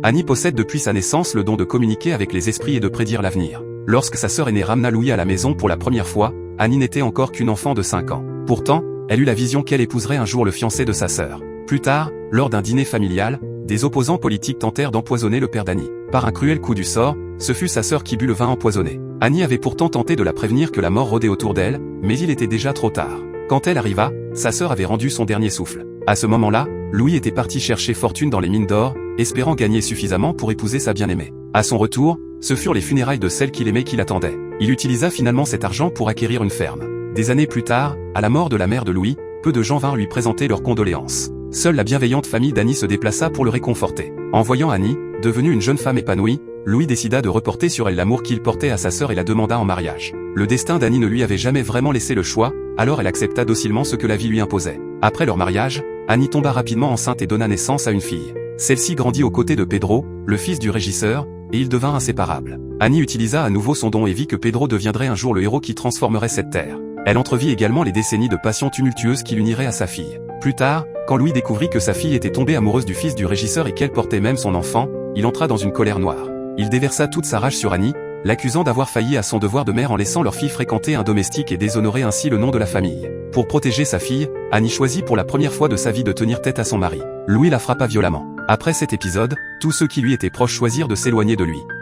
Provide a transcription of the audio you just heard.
Annie possède depuis sa naissance le don de communiquer avec les esprits et de prédire l'avenir. Lorsque sa sœur aînée ramena Louis à la maison pour la première fois, Annie n'était encore qu'une enfant de 5 ans. Pourtant, elle eut la vision qu'elle épouserait un jour le fiancé de sa sœur. Plus tard, lors d'un dîner familial, des opposants politiques tentèrent d'empoisonner le père d'Annie. Par un cruel coup du sort, ce fut sa sœur qui but le vin empoisonné. Annie avait pourtant tenté de la prévenir que la mort rôdait autour d'elle, mais il était déjà trop tard. Quand elle arriva, sa sœur avait rendu son dernier souffle. À ce moment-là, Louis était parti chercher fortune dans les mines d'or, espérant gagner suffisamment pour épouser sa bien-aimée. À son retour, ce furent les funérailles de celle qu'il aimait qui l'attendaient. Il utilisa finalement cet argent pour acquérir une ferme. Des années plus tard, à la mort de la mère de Louis, peu de gens vinrent lui présenter leurs condoléances. Seule la bienveillante famille d'Annie se déplaça pour le réconforter. En voyant Annie, devenue une jeune femme épanouie, Louis décida de reporter sur elle l'amour qu'il portait à sa sœur et la demanda en mariage. Le destin d'Annie ne lui avait jamais vraiment laissé le choix, alors elle accepta docilement ce que la vie lui imposait. Après leur mariage, Annie tomba rapidement enceinte et donna naissance à une fille. Celle-ci grandit aux côtés de Pedro, le fils du régisseur, et ils devinrent inséparables. Annie utilisa à nouveau son don et vit que Pedro deviendrait un jour le héros qui transformerait cette terre. Elle entrevit également les décennies de passion tumultueuse qui l'uniraient à sa fille. Plus tard, quand Louis découvrit que sa fille était tombée amoureuse du fils du régisseur et qu'elle portait même son enfant, il entra dans une colère noire. Il déversa toute sa rage sur Annie, l'accusant d'avoir failli à son devoir de mère en laissant leur fille fréquenter un domestique et déshonorer ainsi le nom de la famille. Pour protéger sa fille, Annie choisit pour la première fois de sa vie de tenir tête à son mari. Louis la frappa violemment. Après cet épisode, tous ceux qui lui étaient proches choisirent de s'éloigner de lui.